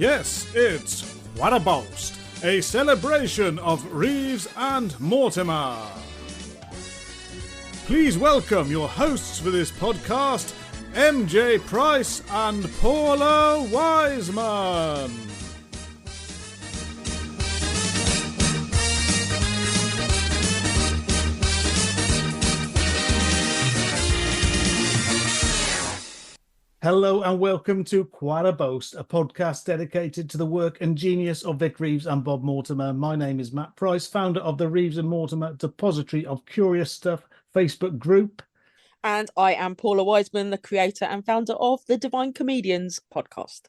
Yes, it's What a Boast, a celebration of Reeves and Mortimer. Please welcome your hosts for this podcast, MJ Price and Paula Wiseman. Hello and welcome to Quite a Boast, a podcast dedicated to the work and genius of Vic Reeves and Bob Mortimer. My name is Matt Price, founder of the Reeves and Mortimer Depository of Curious Stuff Facebook group. And I am Paula Wiseman, the creator and founder of the Divine Comedians podcast.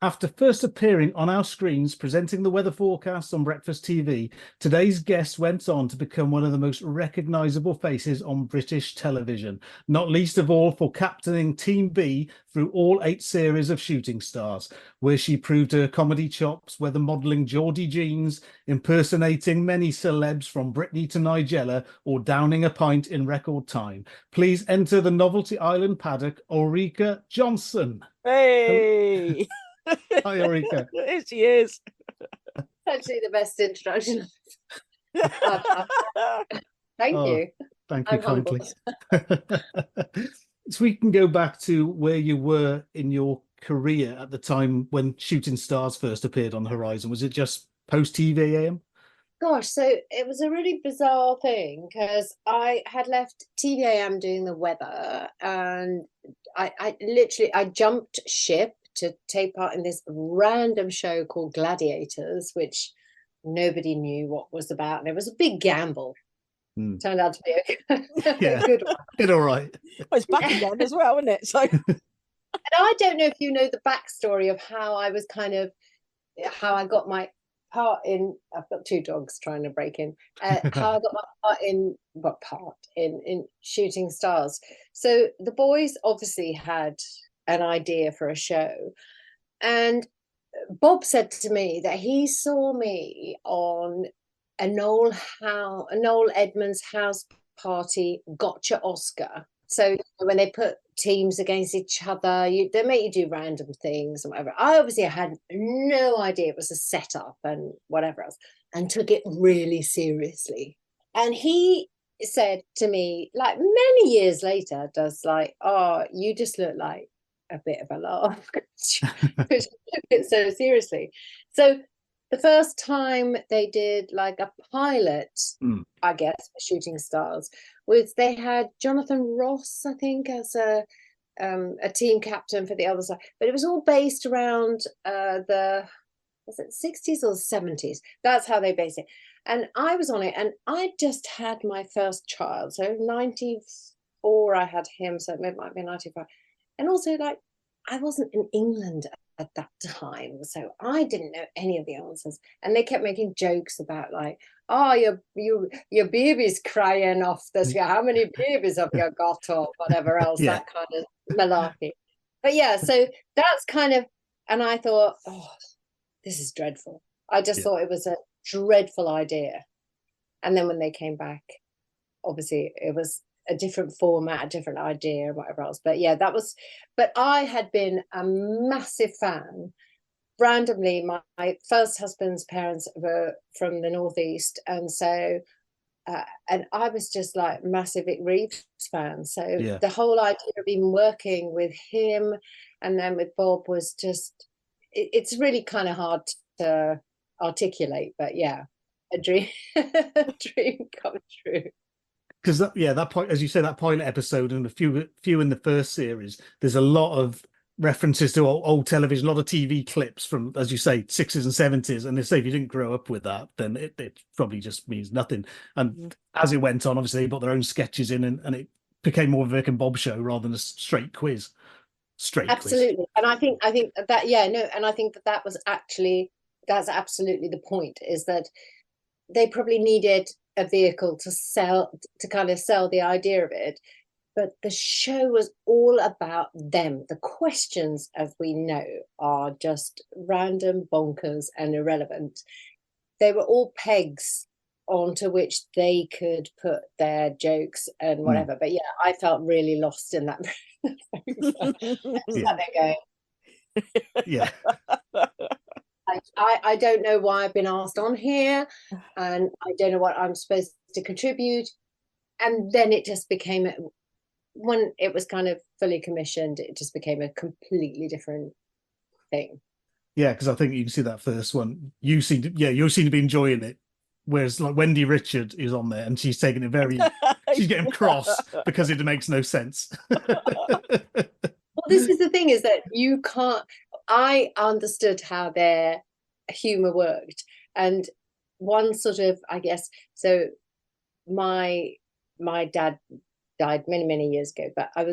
After first appearing on our screens presenting the weather forecast on Breakfast TV, today's guest went on to become one of the most recognisable faces on British television, not least of all for captaining Team B through all 8 series of Shooting Stars, where she proved her comedy chops, whether modelling Geordie jeans, impersonating many celebs from Britney to Nigella, or downing a pint in record time. Please enter the Novelty Island paddock, Ulrika Jonsson. Hey! Hi, Ulrika. There she is. Actually, the best introduction. Thank you. Thank you kindly. So we can go back to where you were in your career at the time when Shooting Stars first appeared on the horizon. Was it just post TVAM? Gosh, so it was a really bizarre thing because I had left TVAM doing the weather, and I jumped ship to take part in this random show called Gladiators, which nobody knew what was about, and it was a big gamble. Turned out to be a good one. Did all right. Well, it's back again as well, isn't it? So, and I don't know if you know the backstory of how I got my part in. I've got 2 dogs trying to break in. How I got my part in Shooting Stars. So the boys obviously had an idea for a show, and Bob said to me that he saw me on a Noel Edmonds house party gotcha Oscar. So when they put teams against each other, they make you do random things and whatever. I obviously had no idea it was a setup and whatever else, and took it really seriously. And he said to me, like many years later, oh, you just look like a bit of a laugh because took it so seriously. So the first time they did like a pilot, I guess, for Shooting Stars, was they had Jonathan Ross, I think, as a team captain for the other side. But it was all based around was it 60s or 70s? That's how they based it. And I was on it, and I just had my first child. So 94, I had him, so it might be 95. And also, like, I wasn't in England at that time, so I didn't know any of the answers. And they kept making jokes about, like, oh, your baby's crying off this. How many babies have you got, or whatever else, that kind of malarkey. But yeah, so that's kind of, and I thought, oh, this is dreadful. I just thought it was a dreadful idea. And then when they came back, obviously it was a different format, a different idea, whatever else. But yeah, but I had been a massive fan. Randomly, my first husband's parents were from the Northeast. And so, and I was just like massive Vic Reeves fan. So the whole idea of even working with him and then with Bob was just, it's really kind of hard to articulate, but yeah, a dream, a dream come true. Because that point, as you say, that pilot episode and a few in the first series, there's a lot of references to old television, a lot of TV clips from, as you say, 60s and 70s. And they say if you didn't grow up with that, then it probably just means nothing. And as it went on, obviously they put their own sketches in, and it became more of a Vic and Bob show rather than a straight quiz. Absolutely. Quiz. And I think that and I think that's absolutely the point, is that they probably needed a vehicle to kind of sell the idea of it, but the show was all about them. The questions, as we know, are just random, bonkers, and irrelevant. They were all pegs onto which they could put their jokes and whatever. But yeah, I felt really lost in that. Yeah. Yeah. I don't know why I've been asked on here, and I don't know what I'm supposed to contribute. And then it just became, when it was kind of fully commissioned, it just became a completely different thing. Yeah, because I think you can see that first one. You seem to be enjoying it. Whereas like Wendy Richard is on there and she's taking it she's getting cross because it makes no sense. Well, this is the thing, is that you can't, I understood how their humor worked. And one sort of, I guess, so my dad died many, many years ago, but it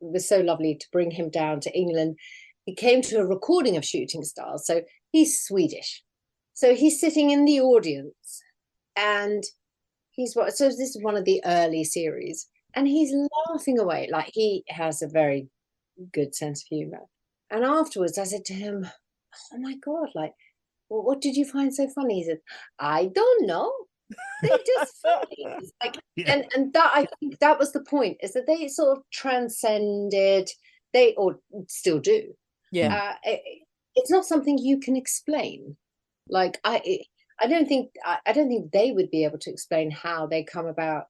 was so lovely to bring him down to England. He came to a recording of Shooting Stars. So he's Swedish. So he's sitting in the audience, and so this is one of the early series, and he's laughing away. Like, he has a very good sense of humor. And afterwards I said to him, oh my God, like, well, what did you find so funny? He said, I don't know. They're just funny. Like, yeah. And that, I think that was the point, is that they sort of transcended, or still do. Yeah. It's not something you can explain. Like, I don't think they would be able to explain how they come about.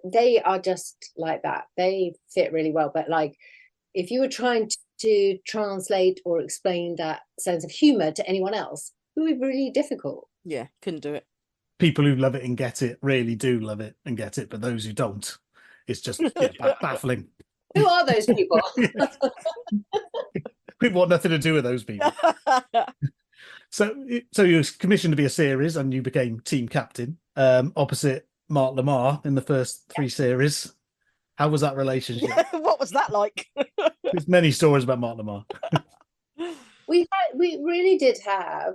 They are just like that. They fit really well. But like, if you were trying to translate or explain that sense of humor to anyone else, it would be really difficult. Yeah, couldn't do it. People who love it and get it really do love it and get it, but those who don't, it's just baffling. Who are those people? People want nothing to do with those people. So you were commissioned to be a series, and you became team captain, opposite Mark Lamarr in the first 3 series. How was that relationship? What was that like? There's many stories about Mark Lamarr. We really did have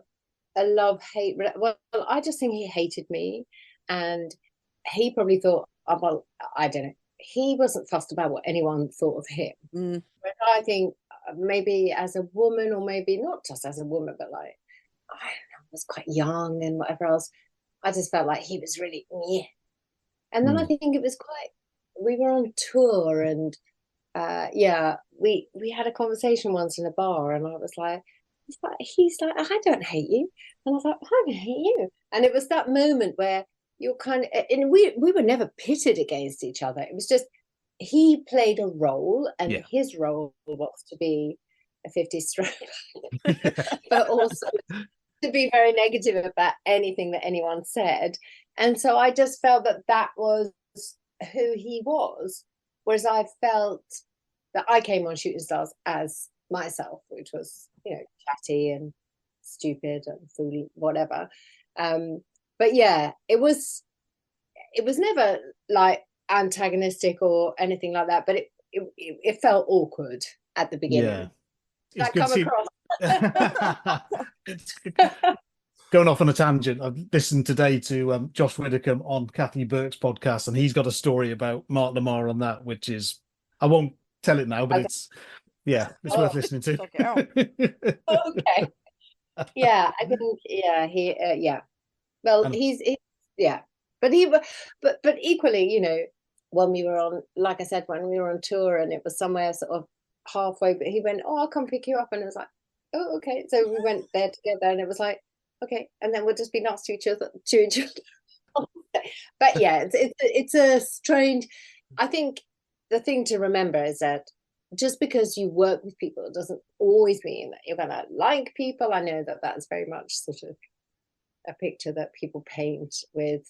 a love-hate. Well, I just think he hated me, and he probably thought, oh, well, I don't know. He wasn't fussed about what anyone thought of him. But I think maybe as a woman, or maybe not just as a woman, but like, I don't know, I was quite young and whatever else, I just felt like he was really, yeah. And then I think it was we were on tour, and we had a conversation once in a bar, and I was like, he's like, I don't hate you. And I was like, I don't hate you. And it was that moment where you're kind of, and we were never pitted against each other. It was just, he played a role, and his role was to be a 50s stroke, but also to be very negative about anything that anyone said. And so I just felt that was who he was, whereas I felt that I came on Shooting Stars as myself, which was, chatty and stupid and fooly, whatever. But yeah, it was never like antagonistic or anything like that, but it felt awkward at the beginning. Yeah, that come across. Going off on a tangent, I've listened today to Josh Widdicombe on Kathy Burke's podcast, and he's got a story about Mark Lamarr on that, which is, I won't tell it now, but it's worth listening to. Okay. Yeah, I think well, he's but equally, when we were on, like I said, when we were on tour, and it was somewhere sort of halfway, but he went, oh, I'll come pick you up, and it was like, oh, okay. So we went there together, and it was like, okay, and then we'll just be nice to each other. But yeah, it's a strange, I think the thing to remember is that just because you work with people, it doesn't always mean that you're gonna like people. I know that that's very much sort of a picture that people paint with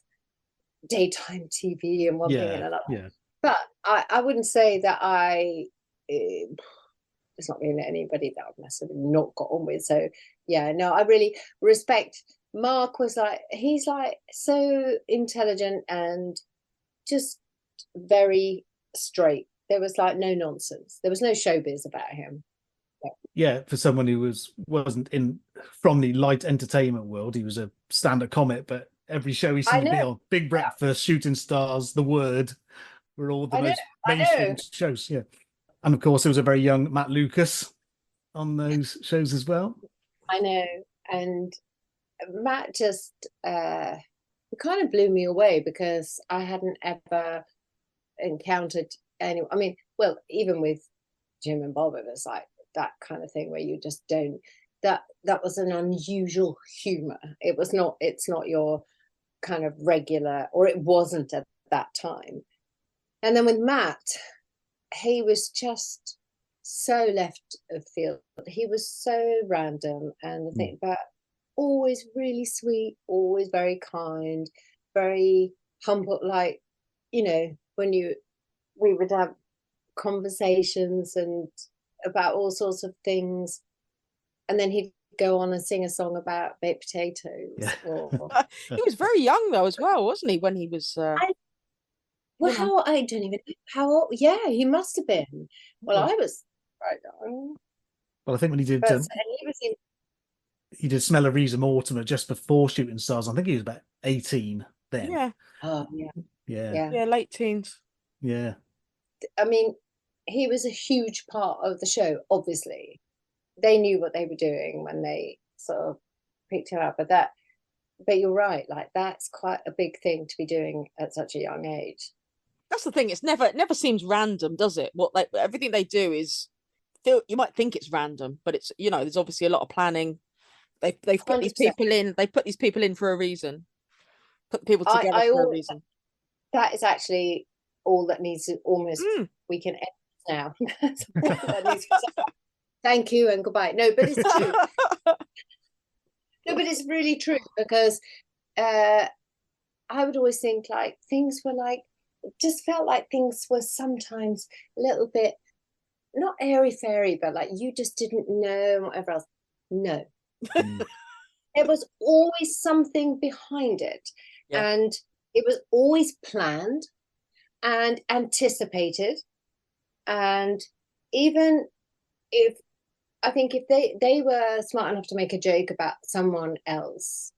daytime TV and one thing and another. Yeah. But I wouldn't say that it's not really anybody that I've necessarily not got on with. So yeah, no, I really respect. Mark was like, he's like so intelligent and just very straight. There was like no nonsense. There was no showbiz about him. Yeah, for someone who wasn't from the light entertainment world, he was a stand-up comic, but every show he seemed to be on, Big Breakfast, Shooting Stars, The Word, were all the most mainstream shows. Yeah. And of course, there was a very young Matt Lucas on those shows as well. I know. And Matt just kind of blew me away, because I hadn't ever encountered anyone. I mean, well, even with Jim and Bob, it was like that kind of thing where you just don't. that was an unusual humor. It's not your kind of regular, or it wasn't at that time. And then with Matt, he was just so left of field. He was so random, and the thing about always really sweet, always very kind, very humble. Like, when we would have conversations and about all sorts of things, and then he'd go on and sing a song about baked potatoes. Yeah. He was very young though as well, wasn't he, when he was I don't even know how old. Yeah, he must have been. Well, I was right young. Well, I think when he did But, and he was in, he did Smell of Reeves Mortimer just before Shooting Stars. I think he was about 18 then. yeah oh yeah late teens. Yeah. I mean, he was a huge part of the show. Obviously, they knew what they were doing when they sort of picked him up. But you're right. Like, that's quite a big thing to be doing at such a young age. That's the thing. It never seems random, does it? Everything they do is you might think it's random, but it's, there's obviously a lot of planning. They've put 100%. these people in. They put these people in for a reason. Put people together for a reason. That is actually all that needs to almost. We can end now. That needs to, thank you and goodbye. No, but it's true. No, but it's really true, because I would always think like things were like, just felt like things were sometimes a little bit not airy-fairy, but like you just didn't know, whatever else. No. There was always something behind it. Yeah. And it was always planned and anticipated. And even if, I think if they were smart enough to make a joke about someone else,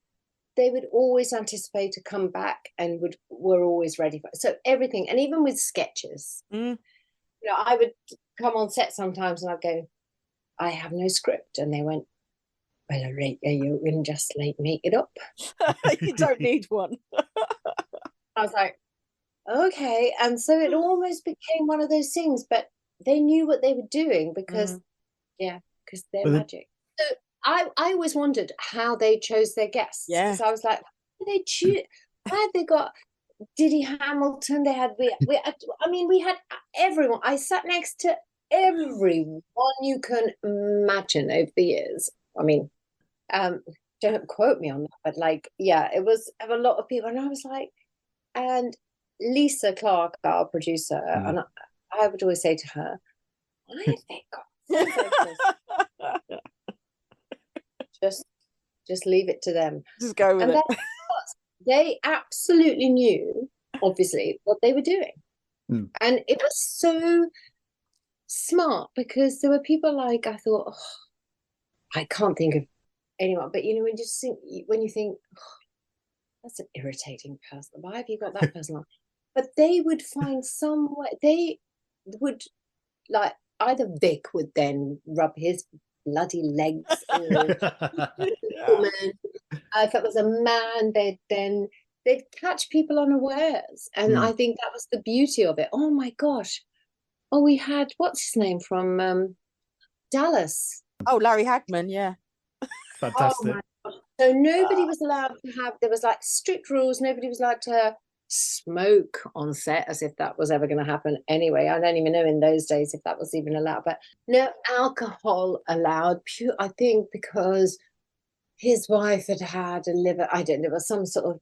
they would always anticipate to come back and were always ready for it. So everything, and even with sketches, I would come on set sometimes and I'd go, I have no script. And they went, well, Ulrika, you can just make it up. You don't need one. I was like, okay. And so it almost became one of those things, but they knew what they were doing because they're magic. So I always wondered how they chose their guests. Yeah. Because I was like, why did they choose? Why had they got Diddy Hamilton? They had we had everyone. I sat next to everyone you can imagine over the years. I mean, don't quote me on that, but it was a lot of people, and I was like, and Lisa Clark, our producer, and I would always say to her, why have they got just leave it to them. Just go with it. They absolutely knew, obviously, what they were doing. And it was so smart, because there were people like, I thought, I can't think of anyone, but when you think, that's an irritating person, why have you got that person on? But they would find some way. They would, like, either Vic would then rub his bloody legs, or woman. If it was a man, they'd catch people unawares, and I think that was the beauty of it. Oh my gosh! Oh, we had, what's his name from Dallas? Oh, Larry Hagman, yeah. Fantastic. So nobody was allowed to have. There was like strict rules. Nobody was allowed to smoke on set, as if that was ever going to happen anyway. I don't even know in those days if that was even allowed, but no alcohol allowed. I think because his wife had a liver, I don't know, there was some sort of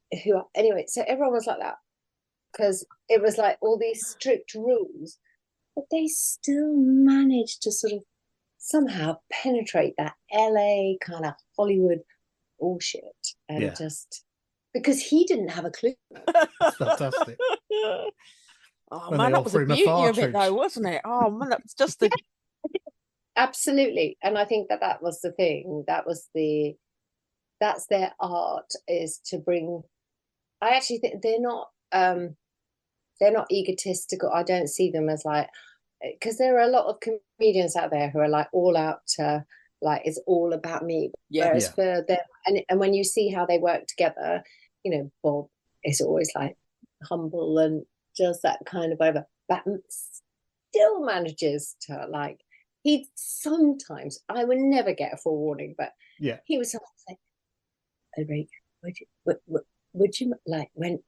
anyway, so everyone was like that, because it was like all these strict rules, but they still managed to sort of somehow penetrate that LA kind of Hollywood bullshit, and just because he didn't have a clue. That's fantastic. Oh man, that was the beauty of it though, wasn't it? Oh man, that was just the absolutely. And I think that was the thing. That's their art, is to bring. I actually think they're not egotistical. I don't see them as like, because there are a lot of comedians out there who are like all out to, like, it's all about me. Whereas for them, and when you see how they work together, Bob is always like humble and just that kind of over, but still manages to like he'd sometimes, I would never get a forewarning, but Yeah. he would sometimes say, Ulrika, would you like when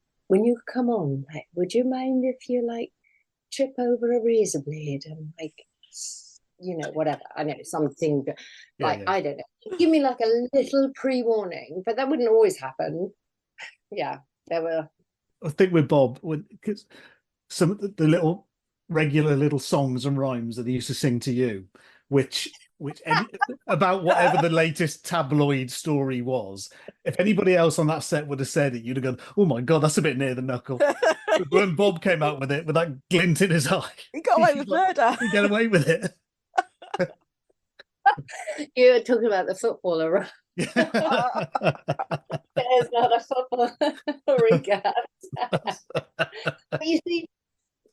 you come on, like, would you mind if you like trip over a razor blade and like, you know, whatever. I know something like, I don't know. Give me like a little pre-warning, but that wouldn't always happen. Yeah, there were. I think with Bob, because some of the little regular little songs and rhymes that he used to sing to you, which about whatever the latest tabloid story was. If anybody else on that set would have said it, you'd have gone, "Oh my God, that's a bit near the knuckle." When Bob came out with it, with that glint in his eye, He got away with murder. He got away with it. You were talking about the footballer, right? There's not a footballer, Ulrika. But you see,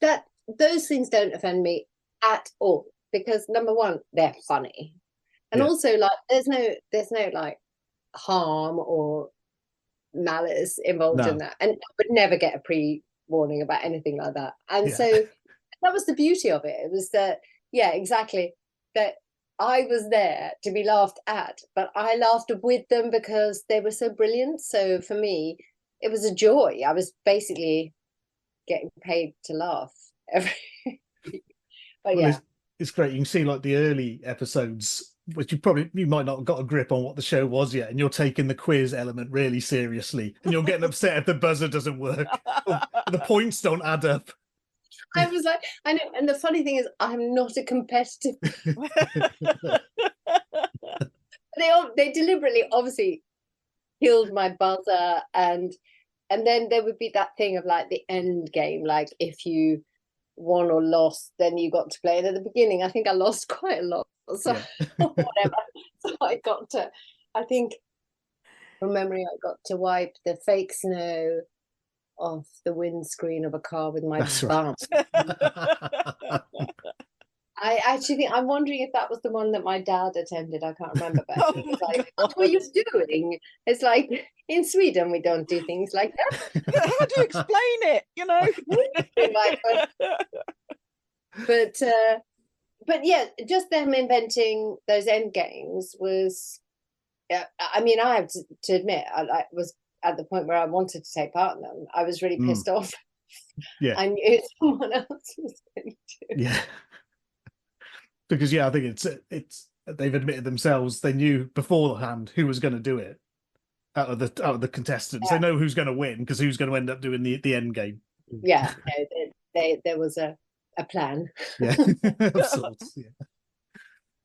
that those things don't offend me at all, because number one, they're funny, and also like there's no like harm or malice involved in that, and I would never get a pre-warning about anything like that. And so that was the beauty of it. It was that, exactly, that I was there to be laughed at, but I laughed with them because they were so brilliant. So for me, it was a joy. I was basically getting paid to laugh every. But well, it's great. You can see like the early episodes, which you might not have got a grip on what the show was yet, and you're taking the quiz element really seriously, and you're getting upset if the buzzer doesn't work, or the points don't add up. I was like, I know, and the funny thing is, I'm not a competitive. They deliberately, obviously, killed my buzzer, and then there would be that thing of like the end game, like if you won or lost, then you got to play. And at the beginning, I think I lost quite a lot, so whatever. So I got to, I think, from memory, I got to wipe the fake snow off the windscreen of a car with my bum. Right. I actually think, I'm wondering if that was the one that my dad attended. I can't remember, but he was like, "What were you doing?" It's like, in Sweden we don't do things like that. How do you explain it? You know. But yeah, just them inventing those end games was. I mean, I have to admit, I was at the point where I wanted to take part in them. I was really pissed off. Yeah, I knew someone else was going to. Yeah, because I think it's they've admitted themselves they knew beforehand who was going to do it out of the contestants. They know who's going to win because who's going to end up doing the end game. Yeah, there was a plan. Yeah, of sorts. Yeah,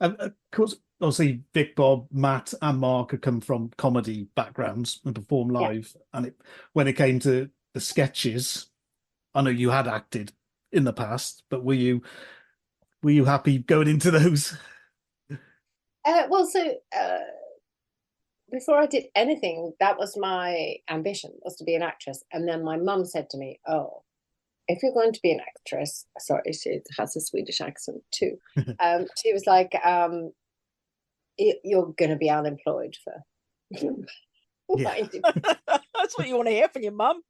and of course, obviously, Vic Bob, Matt, and Mark have come from comedy backgrounds and perform live. And when it came to the sketches, I know you had acted in the past, but were you happy going into those? Before I did anything, that was my ambition, was to be an actress. And then my mum said to me, "Oh, if you're going to be an actress," sorry, she has a Swedish accent too. She was like, "You're going to be unemployed for." That's what you want to hear from your mum.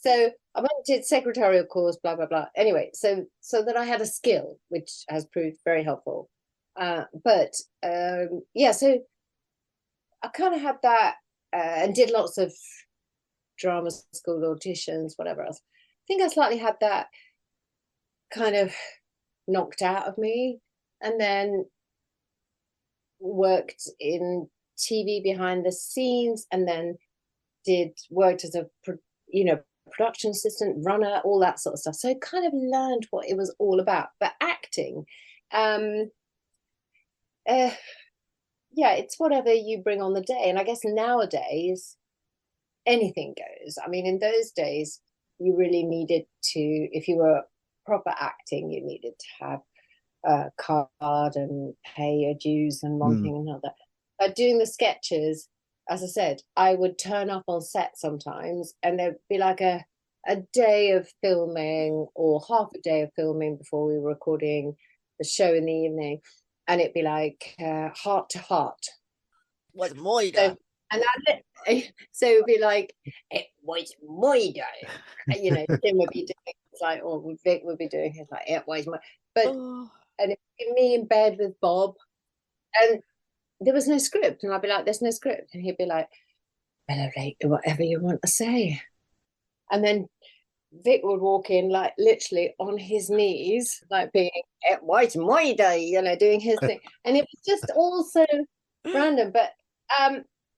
So I went to secretarial course, blah blah blah. Anyway, so that I had a skill, which has proved very helpful. So I kind of had that and did lots of drama school auditions, whatever else. I think I slightly had that kind of knocked out of me, and then worked in TV behind the scenes, and then worked as a production assistant, runner, all that sort of stuff. So I kind of learned what it was all about. But acting, it's whatever you bring on the day. And I guess nowadays anything goes. I mean, in those days you really needed to, if you were proper acting, you needed to have a card and pay your dues and one thing and another. But doing the sketches, as I said, I would turn up on set sometimes and there'd be like a day of filming or half a day of filming before we were recording the show in the evening, and it'd be like heart to heart. Was my day. So it'd be like, "It was my day." Tim would be doing it's like, or Vic would be doing it like, "It was my." But and it would be me in bed with Bob, and there was no script, and I'd be like, "There's no script," and he'd be like, "Well, Ray, whatever you want to say," and then Vic would walk in, like literally on his knees, like being "White and my day," you know, doing his thing, and it was just all so random. But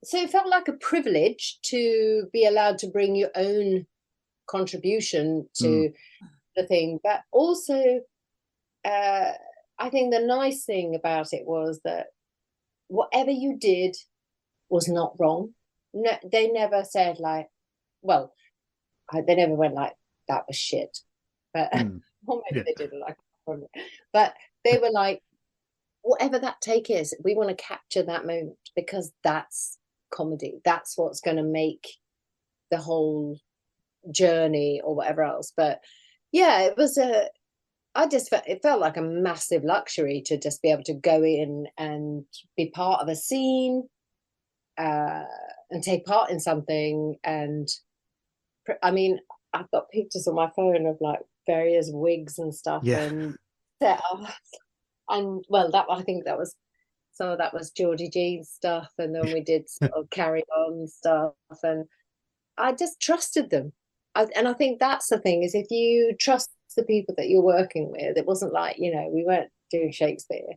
so it felt like a privilege to be allowed to bring your own contribution to the thing, but also I think the nice thing about it was that whatever you did was not wrong. No, they never said like, well, they never went like, that was shit, but or maybe they did like, but they were like, whatever that take is, we want to capture that moment because that's comedy. That's what's going to make the whole journey or whatever else. But yeah, it was it felt like a massive luxury to just be able to go in and be part of a scene and take part in something. And I mean, I've got pictures on my phone of like various wigs and stuff and set up. And well, that I think that was some of that was Georgie Jean's stuff, and then we did sort of Carry On stuff, and I just trusted them. And I think that's the thing, is if you trust the people that you're working with, it wasn't like, you know, we weren't doing Shakespeare.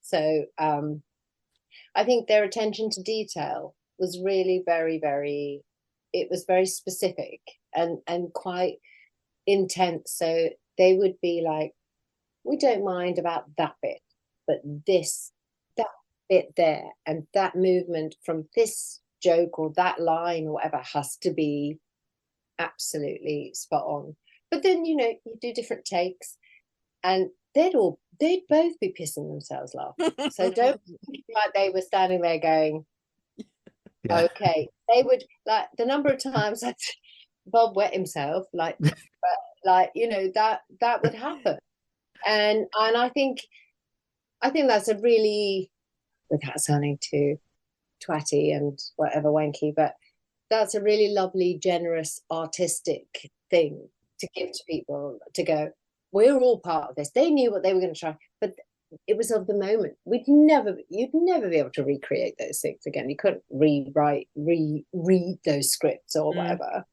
So I think their attention to detail was really very, very, it was very specific and quite intense. So they would be like, we don't mind about that bit, but that bit there, and that movement from this joke or that line or whatever has to be absolutely spot on. But then, you know, you do different takes and they'd both be pissing themselves laughing. So don't think like they were standing there going, okay. They would, like, the number of times that Bob wet himself, like, you know, that would happen. And I think that's a really, without sounding too twatty and whatever wanky, but that's a really lovely, generous, artistic thing to give to people, to go, we're all part of this. They knew what they were going to try, but it was of the moment. You'd never be able to recreate those things again. You couldn't read those scripts or whatever.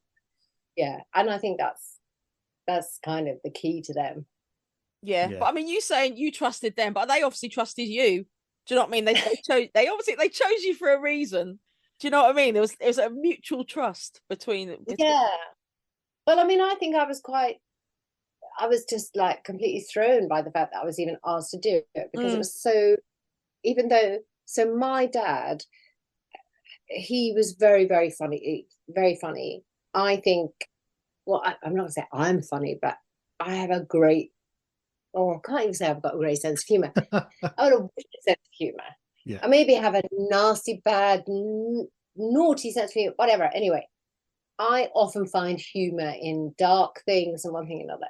Yeah. And I think that's kind of the key to them. Yeah. But I mean, you saying you trusted them, but they obviously trusted you. Do you know what I mean? They chose you for a reason. Do you know what I mean? There was a mutual trust between. Yeah. Well, I mean, I think I was just like completely thrown by the fact that I was even asked to do it, because it was so, so my dad, he was very, very funny, very funny. I think, well, I'm not gonna say I'm funny, but I have a great, I can't even say I've got a great sense of humor. I've got a wicked sense of humor. Yeah. I maybe have a nasty, bad, naughty sense of humor, whatever. Anyway, I often find humor in dark things and one thing and another.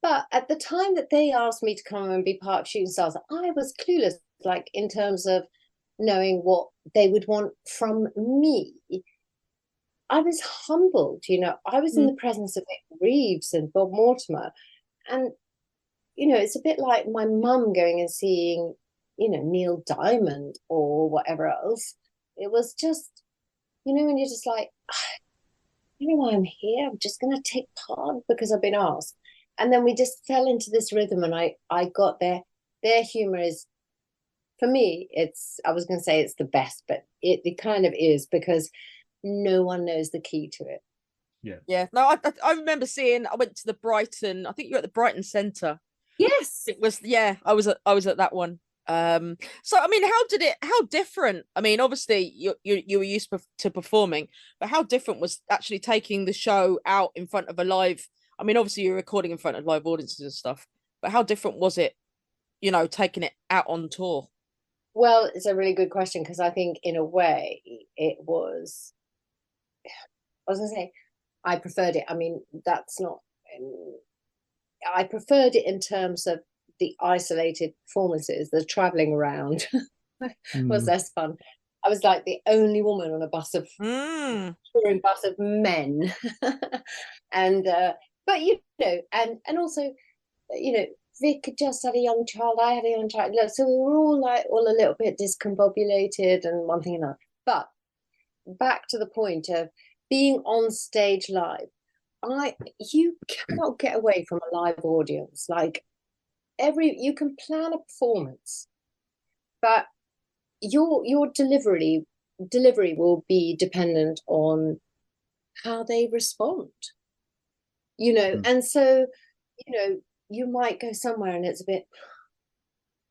But at the time that they asked me to come and be part of Shooting Stars, I was clueless, like in terms of knowing what they would want from me. I was humbled, you know. I was in the presence of Reeves and Bob Mortimer, and you know, it's a bit like my mum going and seeing, you know, Neil Diamond or whatever else. It was just, you know, when you're just like, I don't know why I'm here. I'm just going to take part because I've been asked. And then we just fell into this rhythm, and I got their humor is, for me, I was going to say it's the best, but it kind of is, because no one knows the key to it. Yeah. No, I remember seeing, I went to the Brighton, I think you were at the Brighton Centre. Yes. It was, yeah, I was at that one. So I mean, how different, I mean, obviously you were used to performing, but how different was actually taking the show out in front of a live, I mean, obviously you're recording in front of live audiences and stuff, but how different was it, you know, taking it out on tour? Well, it's a really good question, because I think in a way it was, I was going to say, I preferred it. I mean, that's not, I preferred it in terms of the isolated performances, the traveling around was less fun. I was like the only woman on a bus of touring bus of men. And but you know, and also, you know, Vic had just had a young child, I had a young child. So we were all like all a little bit discombobulated and one thing and another. But back to the point of being on stage live, you cannot get away from a live audience. Like you can plan a performance, but your delivery will be dependent on how they respond, and so you might go somewhere and it's a bit,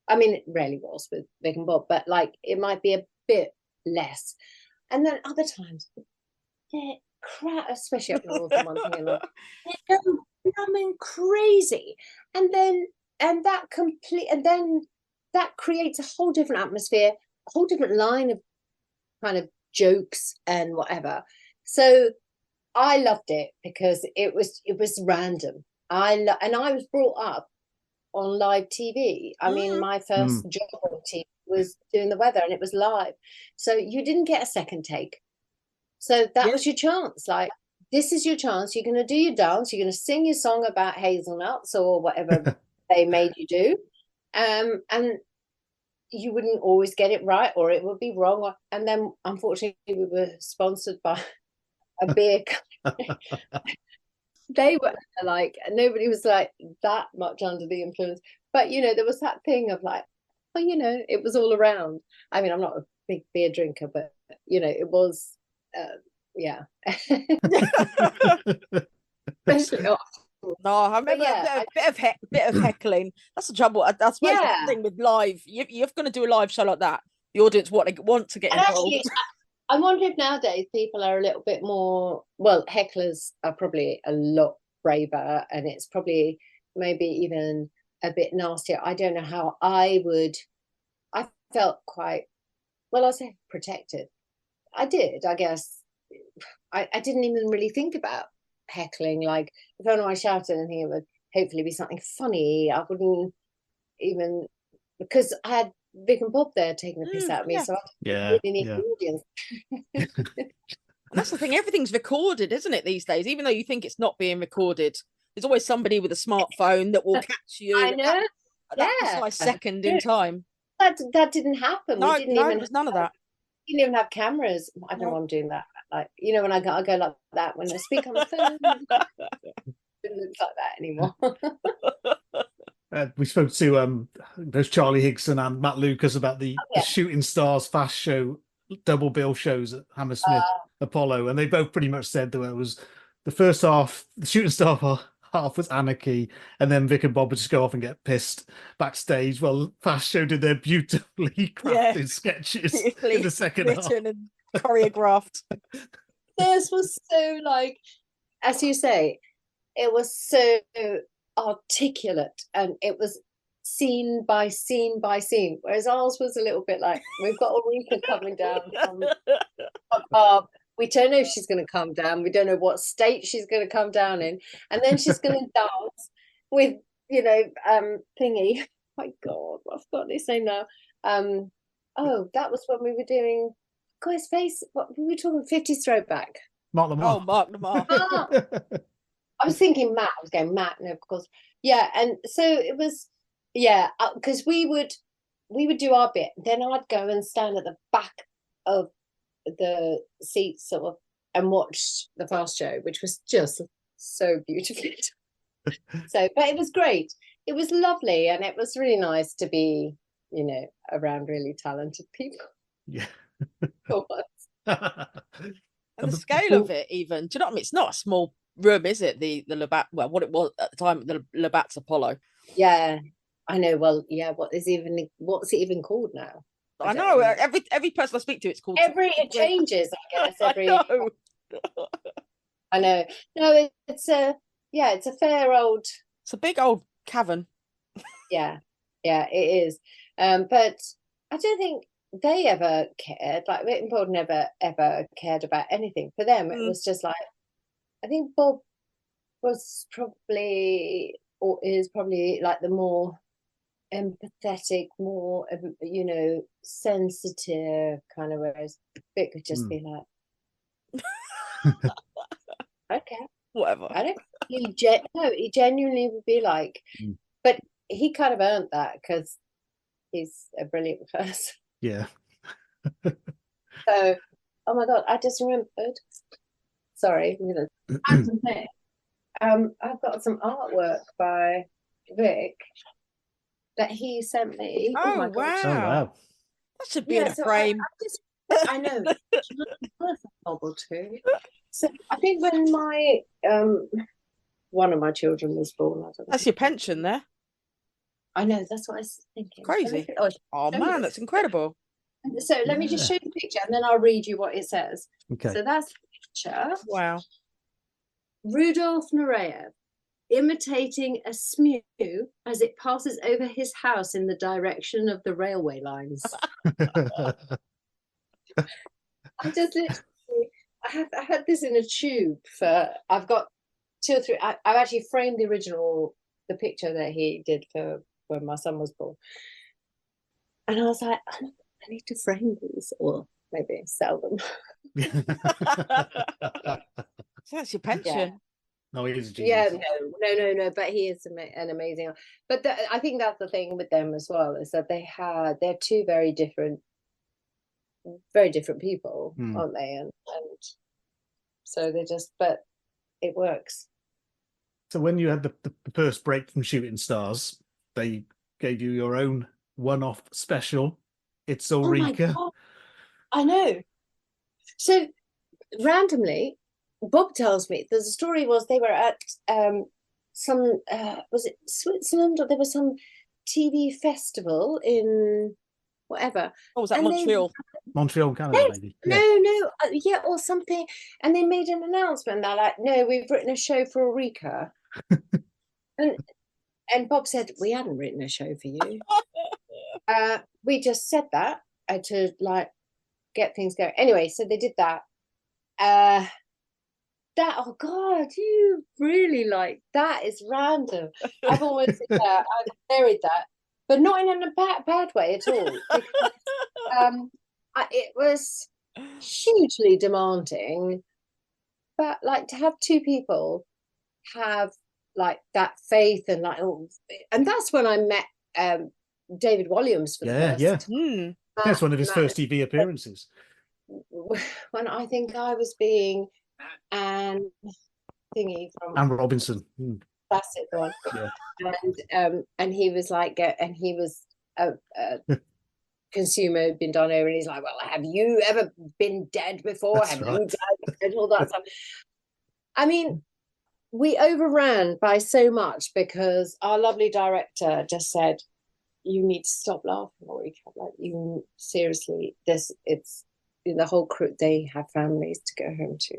I mean, it rarely was with Vic and Bob, but like it might be a bit less, and then other times they're crap, especially up north and one thing and another, they're going crazy, and then that creates a whole different atmosphere, a whole different line of kind of jokes and whatever. So I loved it because it was random. And I was brought up on live TV. I mean, my first job on TV was doing the weather, and it was live. So you didn't get a second take. So that was your chance. Like, this is your chance. You're going to do your dance. You're going to sing your song about hazelnuts or whatever they made you do. And you wouldn't always get it right, or it would be wrong. And then, unfortunately, we were sponsored by a beer company. They were like, nobody was like that much under the influence. But, there was that thing of like, well, it was all around. I mean, I'm not a big beer drinker, but, it was, yeah. Especially No, I remember a bit of heckling. That's the trouble. That's the thing with live. You're going to do a live show like that. The audience want to get involved. Actually, I wonder if nowadays people are a little bit more. Well, hecklers are probably a lot braver, and it's probably maybe even a bit nastier. I don't know how I felt quite. Well, I say protected. I did, I guess. I didn't even really think about heckling. Like, if anyone shouted anything, it would hopefully be something funny. I wouldn't even, because I had Vic and Bob there taking the piss out of me, so I didn't really need the audience. And that's the thing, everything's recorded, isn't it, these days? Even though you think it's not being recorded, there's always somebody with a smartphone that will catch you. I know. At that precise second in time. That didn't happen. No, we didn't even there's none of that. We didn't even have cameras. I don't know why I'm doing that. Like, when I go like that when I speak on the phone. It doesn't look like that anymore. We spoke to those Charlie Higson and Matt Lucas about the Shooting Stars Fast Show double bill shows at Hammersmith Apollo, and they both pretty much said that it was the first half, the Shooting Star half was anarchy, and then Vic and Bob would just go off and get pissed backstage. Well, Fast Show did their beautifully crafted sketches in the second half. And choreographed. This was so, like, as you say, it was so articulate, and it was scene by scene by scene, whereas ours was a little bit like, we've got Ulrika coming down from we don't know if she's going to come down, we don't know what state she's going to come down in, and then she's going to dance with thingy, oh my god, I've forgotten his name now. That was when we were doing, got his face, what we were talking, 50s throwback. Mark Lamarr. Oh, Mark Lamarr. I was thinking Matt. I was going Matt, no, because and so it was, because we would do our bit, then I'd go and stand at the back of the seats sort of and watch the Fast Show, which was just so beautifully done. So, but it was great. It was lovely, and it was really nice to be, around really talented people. Yeah. And the scale of it, even, do you know what I mean? It's not a small room, is it? The Labatt, well, what it was at the time, the Labatt's Apollo. Yeah, I know. Well, what's it even called now? I know. Every person I speak to, it's called. It changes, I guess. Every. I know. I know. No, it's a fair old. It's a big old cavern. Yeah, it is. But I don't think they ever cared. Like, Rick and Bob never ever cared about anything. For them, it was just like, I think Bob was probably, or is probably, like the more empathetic, more sensitive kind of, whereas Vic could just be like, okay, whatever. I don't. He genuinely would be like, but he kind of earned that because he's a brilliant person. Yeah. So, oh my God, I just remembered. Sorry, I'm gonna. I've got some artwork by Vic that he sent me. Oh my God. Oh wow. That should be in a frame. I know. Novel too. So I think when my one of my children was born, I don't know. That's your pension there. I know, that's what I was thinking. Crazy. Oh man, that's incredible. So let me just show you the picture and then I'll read you what it says. Okay. So that's the picture. Wow. Rudolf Nureyev imitating a smew as it passes over his house in the direction of the railway lines. I just literally, I had this in a tube for, I've got 2 or 3, I've actually framed the picture that he did for when my son was born. And I was like, I need to frame these or maybe sell them. So that's your pension. Yeah. No, he is a genius. Yeah, no, but he is an amazing. But I think that's the thing with them as well, is that they're 2 very different people, aren't they? And so they just, but it works. So when you had the first break from shooting stars, they gave you your own one-off special. It's Ulrika. Oh I know. So randomly, Bob tells me there's a story was they were at some was it Switzerland, or there was some TV festival in whatever. Oh, was that Montreal? Montreal, Canada, maybe. No, or something. And they made an announcement. They're like, "No, we've written a show for Ulrika." and Bob said, "We hadn't written a show for you. We just said that to like get things going." Anyway, so they did that. Oh God, you really like that is random. I've always I've buried that, but not in a bad way at all. Because, it was hugely demanding, but like to have 2 people have like that faith and like, and that's when I met David Williams for the first time. That's one of his first TV appearances. When I think I was being Anne thingy from Anne Robinson. That's it, the one. Yeah. And he was like, and he was a consumer who'd been done over, and he's like, "Well, have you ever been dead before? That's have right. You died?" And all that stuff. I mean, we overran by so much because our lovely director just said, "You need to stop laughing, Ulrika. Like, you seriously, it's the whole crew, they have families to go home to."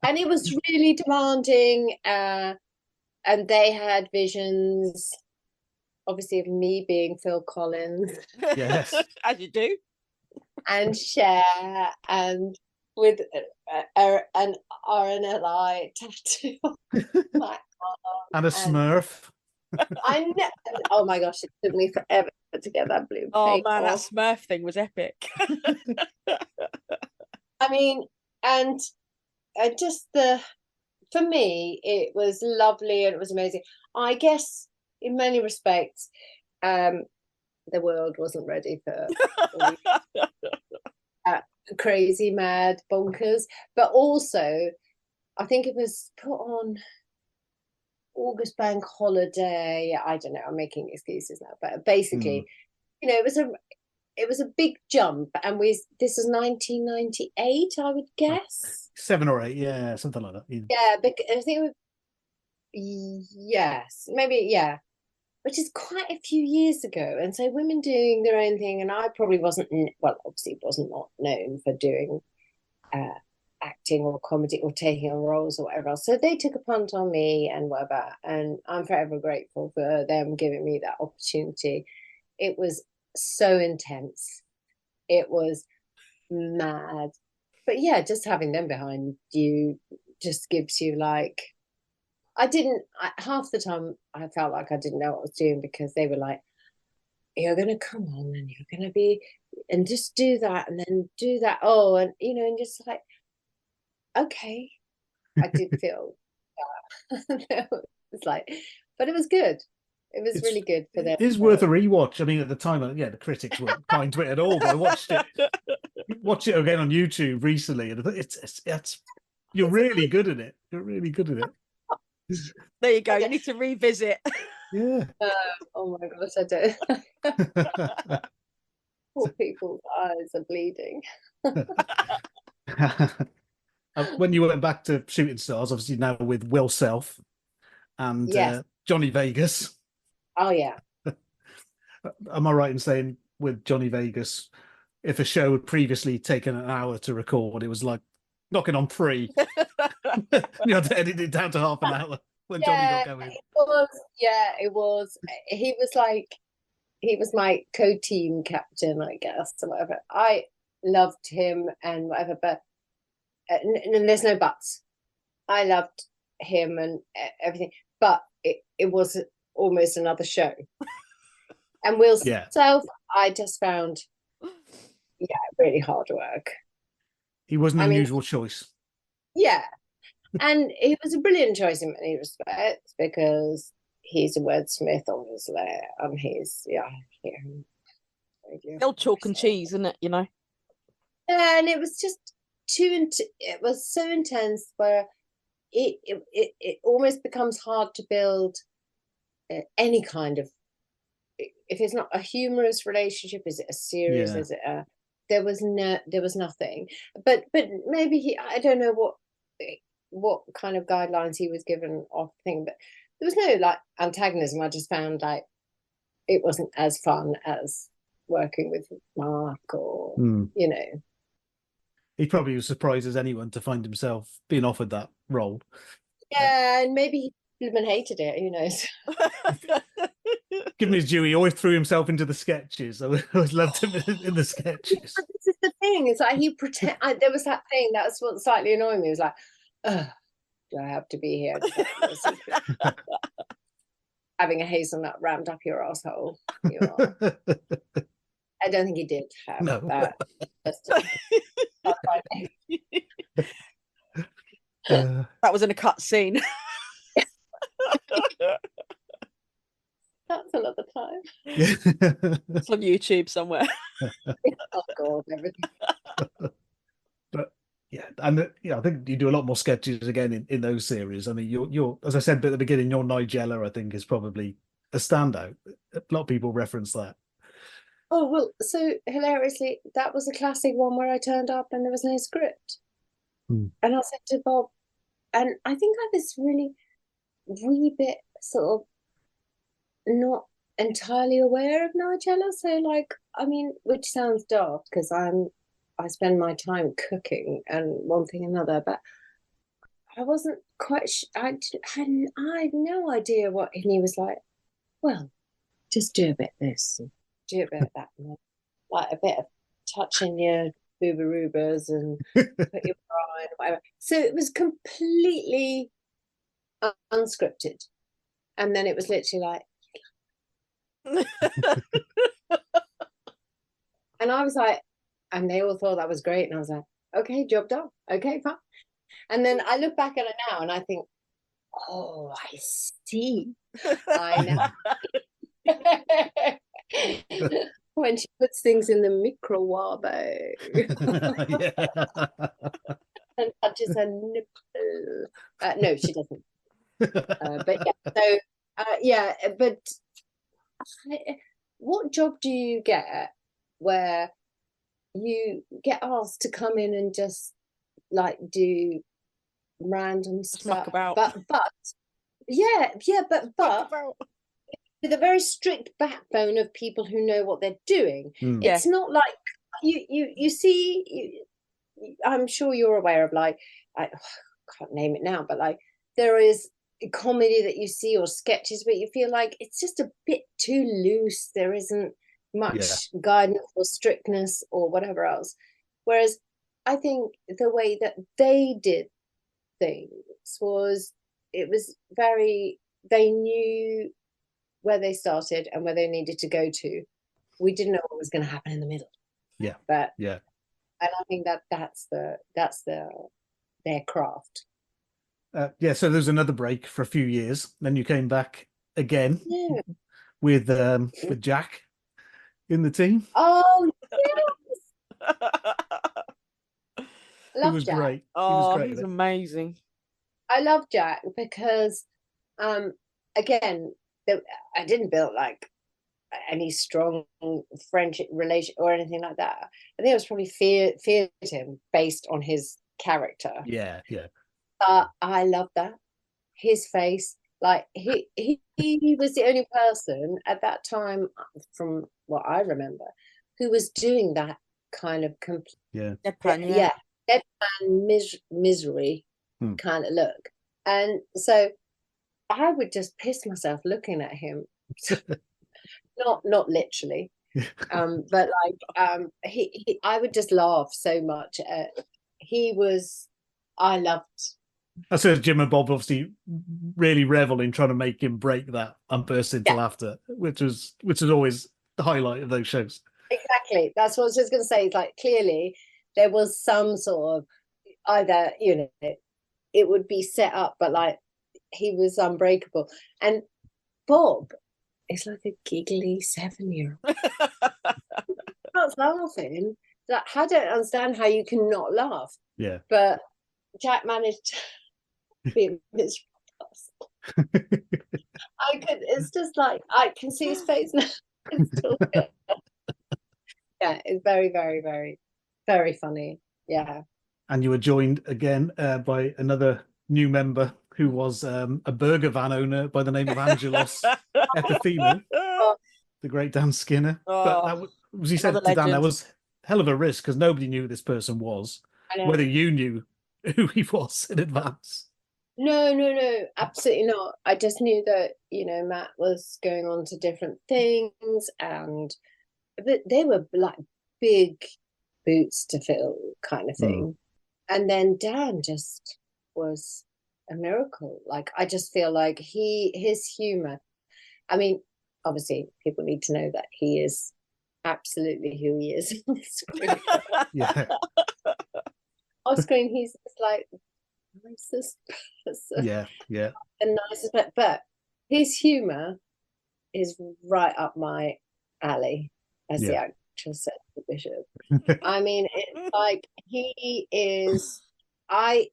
And it was really demanding, and they had visions, obviously, of me being Phil Collins. Yes. As you do. And Cher, and with an RNLI tattoo on my arm. And a Smurf. I know. Oh my gosh, it took me forever to get that blue. Oh man, that Smurf thing was epic. I mean, and just for me, it was lovely and it was amazing. I guess in many respects, the world wasn't ready for crazy, mad, bonkers. But also, I think it was put on August bank holiday. I don't know, I'm making excuses now, but basically, it was a big jump, and this is 1998, I would guess. 7 or 8, yeah, something like that. Yeah, because I think yes, maybe, yeah, which is quite a few years ago. And so women doing their own thing, and I probably wasn't, well, obviously wasn't not known for doing acting or comedy or taking on roles or whatever else. So they took a punt on me and whatever, and I'm forever grateful for them giving me that opportunity. It was so intense. It was mad. But yeah, just having them behind you just gives you like, half the time I felt like I didn't know what I was doing, because they were like, "You're going to come on and you're going to be, and just do that and then do that." Oh, and and just like, okay. I did feel that. It's like, but it was good. It was really good for them. It is worth a rewatch. I mean, at the time, the critics weren't kind to it at all, but I watched it again on YouTube recently, and it's you're really good at it. You're really good at it. There you go. You need to revisit. Yeah. Oh my gosh, I don't. Poor people's eyes are bleeding. When you went back to Shooting Stars, obviously now with Will Self and Yes. Johnny Vegas. Oh yeah. Am I right in saying with Johnny Vegas, if a show had previously taken an hour to record, it was like knocking on 3. You had to edit it down to half an hour when Johnny got going. It was. He was my co-team captain, I guess, or whatever. I loved him and whatever, but and there's no buts. I loved him and everything, but it was almost another show. And Will Self, I just found, really hard work. He was an unusual choice. Yeah, and he was a brilliant choice in many respects because he's a wordsmith, obviously, and he's Still chalk and cheese, isn't it? You know. Yeah, and it was just it was so intense where it almost becomes hard to build any kind of, if it's not a humorous relationship, is it a serious, is it a, there was nothing, but maybe I don't know what kind of guidelines he was given off thing, but there was no like antagonism. I just found like it wasn't as fun as working with Mark or you know. He probably was surprised as anyone to find himself being offered that role. Yeah, and maybe he even hated it, who knows. Give him his due, he always threw himself into the sketches. I always loved him in the sketches. But this is the thing, it's like he there was that thing that was what slightly annoyed me. It was like, do I have to be here? Having a hazelnut rammed up your asshole. I don't think he did have that. That was in a cut scene. That's another time. It's on YouTube somewhere. Oh God, everything. But and I think you do a lot more sketches again in those series. I mean, you're as I said at the beginning, your Nigella, I think, is probably a standout. A lot of people reference that. Oh well, so hilariously, that was a classic one where I turned up and there was no script, and I said to Bob, and I think I was really wee bit sort of not entirely aware of Nigella. So like, I mean, which sounds daft because I spend my time cooking and one thing another, but I wasn't quite I had no idea what, and he was like, well, just do a bit of this, do a bit of that, like a bit of touching your boobarubas and put your bra in, whatever. So it was completely unscripted, and then it was literally like, and I was like, and they all thought that was great, and I was like, okay, job done, okay, fine. And then I look back at it now and I think, oh, I see. I know. When she puts things in the microwave and touches her nipple. No, she doesn't. But yeah, so but what job do you get where you get asked to come in and just like do random stuff about. but with a very strict backbone of people who know what they're doing. It's not like you see, I'm sure you're aware of, like, I can't name it now, but like there is a comedy that you see or sketches where you feel like it's just a bit too loose, there isn't much guidance or strictness or whatever else, whereas I think the way that they did things was, it was very, they knew where they started and where they needed to go to. We didn't know what was going to happen in the middle. And I think that's their craft. So there's another break for a few years, then you came back again Yeah. with Jack in the team. Oh, yes. He Love was Jack. great. He was Oh, great he's in it. amazing. I love Jack because, again, I didn't build like any strong friendship relation or anything like that. I think I was probably feared him based on his character. Yeah, yeah. I love that. His face, like he was the only person at that time, from what I remember, who was doing that kind of Yeah. Deadpan, yeah. deadpan misery kind of look. And so I would just piss myself looking at him. not literally, but like I would just laugh so much. I loved. I said Jim and Bob obviously really revel in trying to make him break that and burst into laughter, which is always the highlight of those shows. Exactly. That's what I was just going to say. It's like, clearly there was some sort of, either, you know, it would be set up, but like he was unbreakable. And Bob is like a giggly 7-year-old. Starts laughing. Like, I don't understand how you can not laugh. Yeah. But Jack managed to be a miserable. It's just like, I can see his face now. It's still there. Yeah, it's very, very, very, very funny. Yeah. And you were joined again by another new member who was a burger van owner by the name of Angelos Epithemiou, the great Dan Skinner. But that was, he said to Dan, that was hell of a risk because nobody knew who this person was, whether you knew who he was in advance. No, absolutely not. I just knew that, you know, Matt was going on to different things, and they were like big boots to fill kind of thing. And then Dan just was a miracle. Like, I just feel like his humor, I mean, obviously people need to know that he is absolutely who he is on screen. Yeah. On screen, he's just like nicest person. Yeah. The nicest, but his humor is right up my alley, as the actress said to Bishop. I mean, it's like he is. I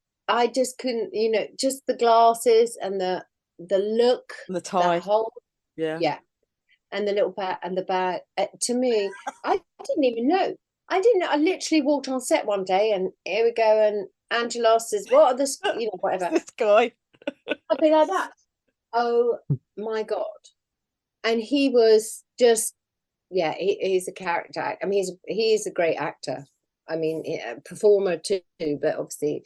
just couldn't, you know, just the glasses and the look, the tie, the whole, and the little bag and the bag. To me, I didn't even know. I didn't know. I literally walked on set one day, and here we go, and Angela says, "What are this? You know, whatever." This guy, I'd be like that. Oh my God! And he was just, he's a character. I mean, he is a great actor. I mean, a performer too, but obviously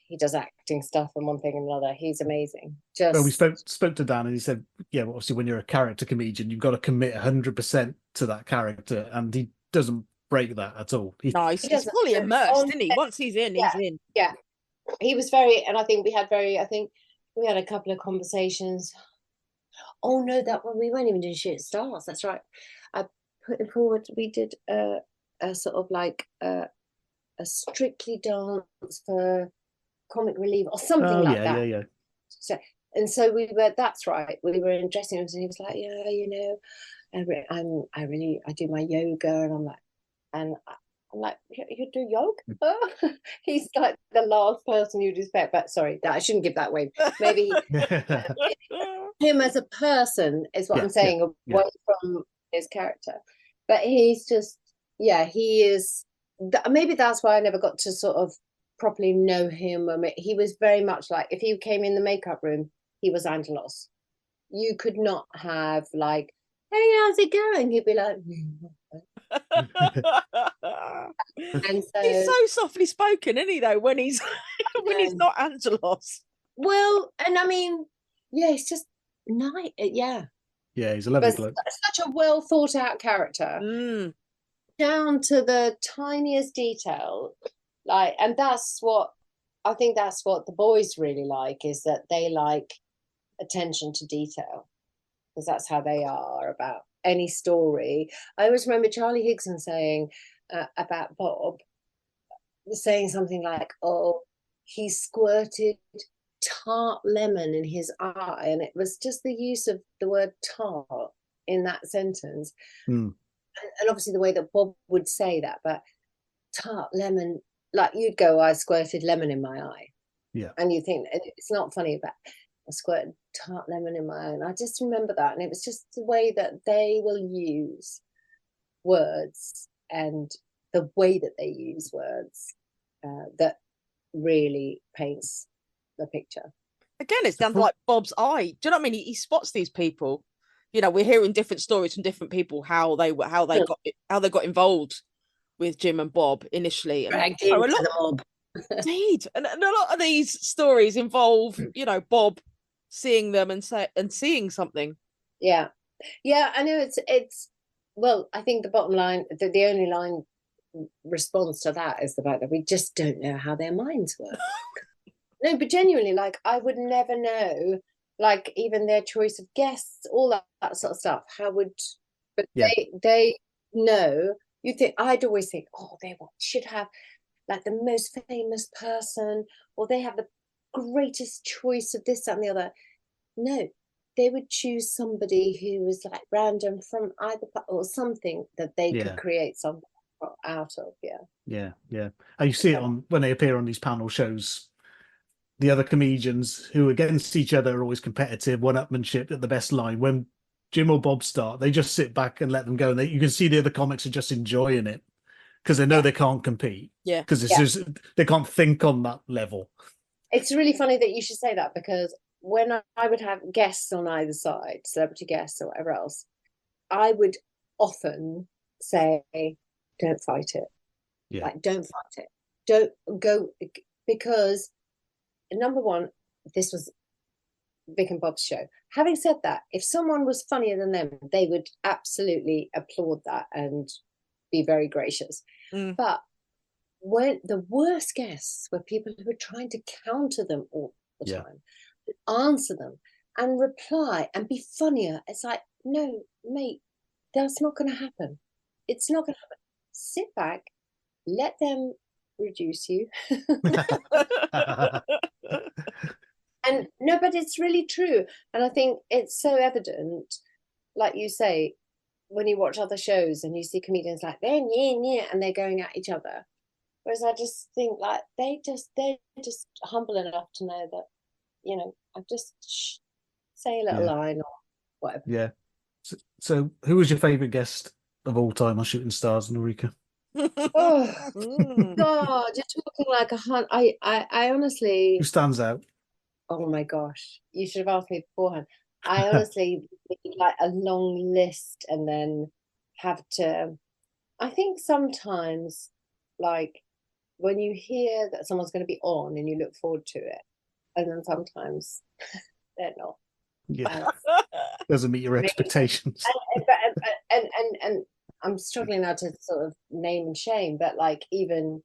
he does acting stuff and one thing and another. He's amazing. Well, we spoke to Dan, and he said, yeah, well, obviously when you're a character comedian, you've got to commit 100% to that character, and he doesn't break that at all. He's fully immersed, isn't he? Once he's in, he's in. Yeah, he was very, and I think we had a couple of conversations. Oh no, that one we weren't even doing Shit Stars. That's right. I put it forward. We did a sort of like a Strictly Dance for comic relief or something like that. Yeah. So we were. That's right. We were in dressing rooms, and he was like, "Yeah, you know, I do my yoga," and I'm like, "You do yoga?" He's like the last person you'd expect. But sorry, I shouldn't give that away. Maybe him as a person is what I'm saying, away from his character. But he's just, he is. Maybe that's why I never got to sort of properly know him. I mean, he was very much like, if he came in the makeup room, he was Angelos. You could not have like, "Hey, how's it going?" He'd be like, and so he's so softly spoken, isn't he? Though when he's he's not Angelos. Well, and I mean, it's just nice. Yeah, he's a lovely bloke. Such a well thought out character, down to the tiniest detail. Like, and that's what I think. That's what the boys really like, is that they like attention to detail, because that's how they are about any story. I always remember Charlie Higson saying about Bob, saying something like, "Oh, he squirted tart lemon in his eye, and it was just the use of the word tart in that sentence. And obviously the way that Bob would say that, but tart lemon, like you'd go, I squirted lemon in my eye. Yeah. And you think it's not funny, but I squirted tart lemon in my eye. And I just remember that. And it was just the way that they will use words and the way that they use words that really paints the picture. Again, it's down to like Bob's eye. Do you know what I mean? He spots these people. You know, we're hearing different stories from different people how they got involved with Jim and Bob initially. And Dragged into the mob. Indeed, and a lot of these stories involve, you know, Bob seeing them and seeing something. Yeah, I know it's. Well, I think the bottom line, the only line response to that is the fact that we just don't know how their minds work. No, but genuinely, like I would never know, like even their choice of guests, all that sort of stuff. How would, but they know. You think I'd always think, oh, they should have like the most famous person, or they have the greatest choice of this, that, and the other. No, they would choose somebody who was like random from either or something that they could create something out of. Yeah. And you see it on when they appear on these panel shows. The other comedians who against each other are always competitive, one-upmanship at the best line. When Jim or Bob start, they just sit back and let them go, and you can see the other comics are just enjoying it because they know they can't compete. Yeah, because it's just they can't think on that level. It's really funny that you should say that, because when I would have guests on either side, celebrity guests or whatever else, I would often say, "Don't fight it. Like, don't fight it. Don't go," because number one, this was Vic and Bob's show. Having said that, if someone was funnier than them, they would absolutely applaud that and be very gracious. But when the worst guests were people who were trying to counter them all the time, answer them and reply and be funnier, it's like, no, mate, that's not going to happen. It's not going to happen. Sit back, let them reduce you. And no, but it's really true. And I think it's so evident, like you say, when you watch other shows and you see comedians like they're and they're going at each other. Whereas I just think like they're just humble enough to know that, you know, I just say a little line or whatever. Yeah. So who was your favourite guest of all time on Shooting Stars, Ulrika? Oh God, you're talking like a hunt. I honestly. Who stands out? Oh my gosh, you should have asked me beforehand. I honestly like a long list and then have to. I think sometimes, like when you hear that someone's going to be on and you look forward to it, and then sometimes they're not. Yeah, doesn't meet your expectations. And I'm struggling now to sort of name and shame, but like even,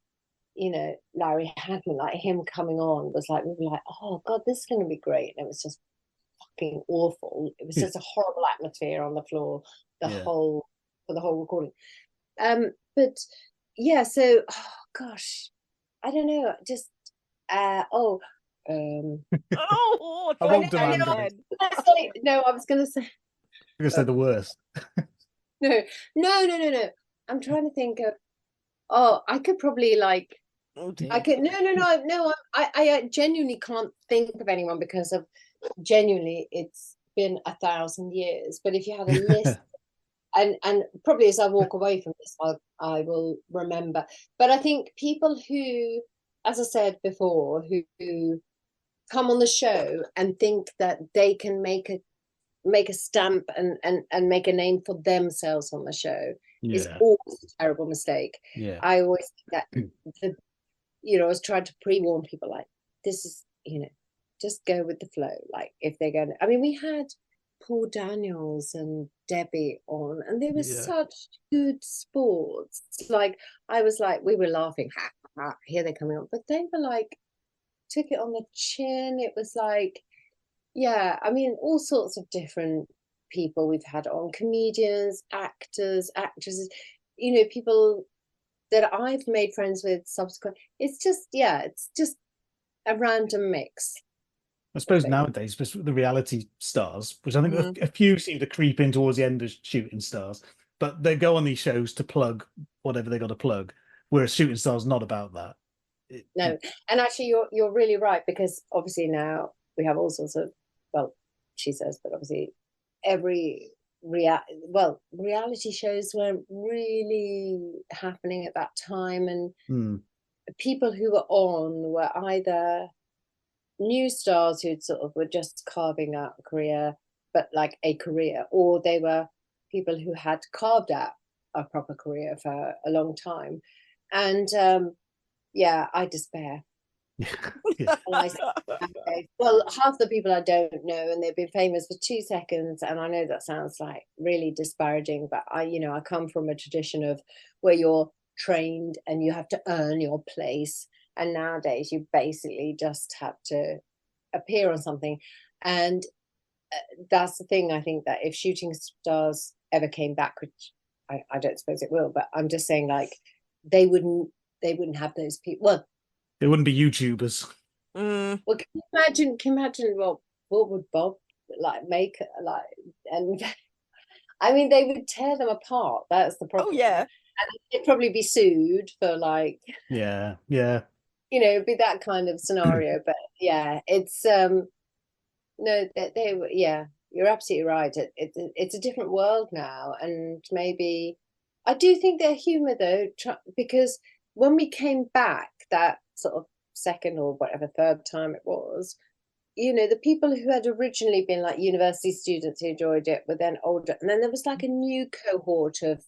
you know, Larry Hagman, like him coming on was like, we were like, oh God, this is going to be great. And it was just fucking awful. It was just a horrible atmosphere on the floor, for the whole recording. But yeah, so, oh gosh, I don't know, just, I won't demand it. No, I was going to say. I'm going to say the worst. No. I'm trying to think of, I could probably like, I could, no, I genuinely can't think of anyone because of genuinely it's been 1,000 years. But if you had a list, and probably as I walk away from this, I will remember. But I think people who, as I said before, who come on the show and think that they can make a stamp and make a name for themselves on the show is always a terrible mistake. I always think that I was trying to pre-warn people like, this is, just go with the flow. Like if they're going, I mean, we had Paul Daniels and Debbie on, and they were such good sports. Like I was like, we were laughing, ha, ha, here they're coming on, but they were like, took it on the chin. It was like, I mean, all sorts of different people we've had on, comedians, actors, actresses, people that I've made friends with subsequent. It's just a random mix. I suppose thing. nowadays, especially with the reality stars, which I think Mhm. a few seem to creep in towards the end of shooting stars, but they go on these shows to plug whatever they got to plug, whereas shooting stars not about that. No, and actually, you're really right, because obviously now we have all sorts of, well, she says, but obviously every reality shows weren't really happening at that time, and people who were on were either new stars who'd sort of were just carving out a career, but like a career, or they were people who had carved out a proper career for a long time, and yeah, I despair. Yeah. And I say, okay, well, half the people I don't know, and they've been famous for 2 seconds. And I know that sounds like really disparaging, but I come from a tradition of where you're trained and you have to earn your place. And nowadays, you basically just have to appear on something. And that's the thing. I think that if shooting stars ever came back, which I don't suppose it will, but I'm just saying, like, they wouldn't have those people. Well, they wouldn't be YouTubers. Well, can you imagine what would Bob like make, like, and I mean, they would tear them apart. That's the problem. Oh yeah, and they'd probably be sued for, like, Yeah. it'd be that kind of scenario. But yeah, it's no, they were, yeah, you're absolutely right. It's a different world now, and maybe I do think their humor though, because when we came back that sort of second or whatever third time it was, the people who had originally been like university students who enjoyed it were then older, and then there was like a new cohort of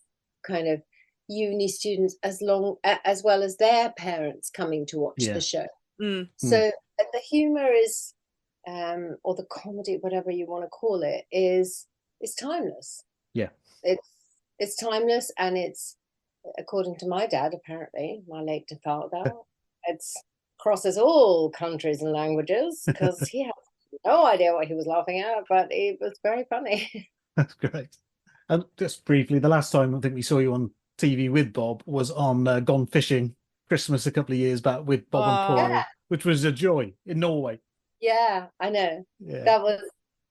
kind of uni students, as well as their parents coming to watch the show. So the humor is, or the comedy, whatever you want to call it, is timeless. Yeah, it's timeless, and it's, according to my dad, apparently my late father, it's crosses all countries and languages, because he had no idea what he was laughing at, but it was very funny. that's great. And just briefly, the last time I think we saw you on TV with Bob was on Gone Fishing Christmas a couple of years back with Bob and Paul, Yeah. which was a joy in Norway. Yeah, I know. Yeah. That was,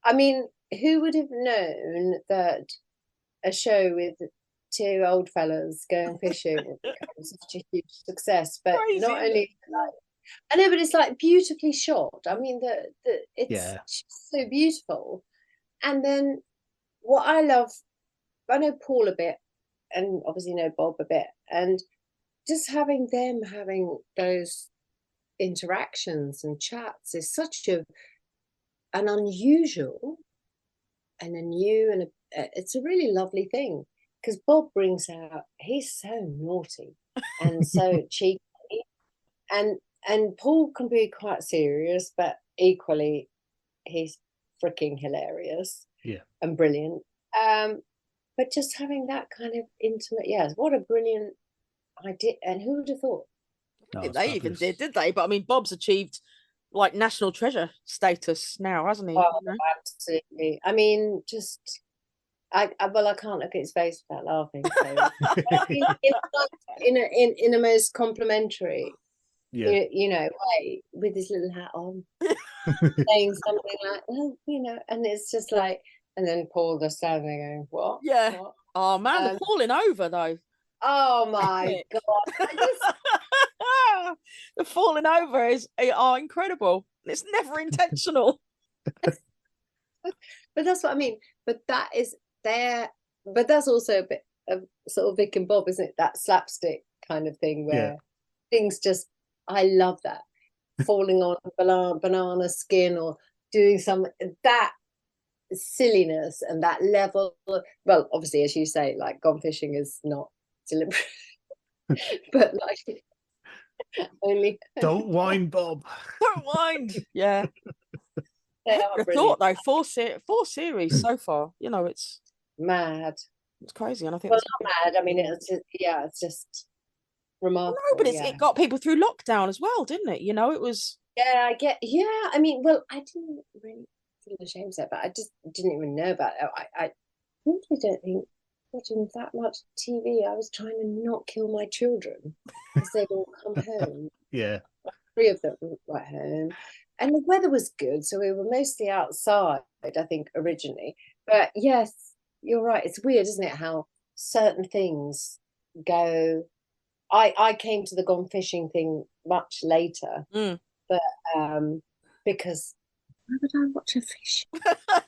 I mean, who would have known that a show with two old fellas going fishing would become such a huge success? But Crazy, not only, like, I know, but it's like beautifully shot. I mean, it's so beautiful. And then what I love, I know Paul a bit, and obviously know Bob a bit, and just having those interactions and chats is such an unusual and a new, and it's a really lovely thing, because Bob brings out, he's so naughty and so cheeky, and Paul can be quite serious, but equally he's freaking hilarious, and brilliant. But just having that kind of intimate, what a brilliant idea. And who would have thought? No, they even did they? But I mean, Bob's achieved like national treasure status now, hasn't he? Oh, absolutely. I mean, just I can't look at his face without laughing. So. I mean, in a most complimentary, way, with his little hat on, saying something like, "Oh, and it's just like, and then Paul just standing there going, "What?" Yeah. What? Oh man, they're falling over though. Oh my God! The falling over are incredible. It's never intentional. But that's what I mean. But that is there. But that's also a bit of sort of Vic and Bob, isn't it? That slapstick kind of thing where things just. I love that, falling on banana skin, or doing that silliness and that level. Well, obviously, as you say, like Gone Fishing is not deliberate, but like only. Don't whine, Bob. Don't mind. Yeah. They I are thought brilliant. though, four series so far. It's Mad. It's crazy, and I think Well, not mad. I mean, it's just remarkable. No, but it got people through lockdown as well, didn't it? It was. Yeah, I get. Yeah, I mean, well, I didn't really feel ashamed of it, but I just didn't even know about it. I really don't think watching that much TV. I was trying to not kill my children as they'd all come home. Yeah. 3 of them at home, and the weather was good, so we were mostly outside, I think, originally. But yes, you're right. It's weird, isn't it, how certain things go. I came to the gone fishing thing much later, but because why would I watch a fish?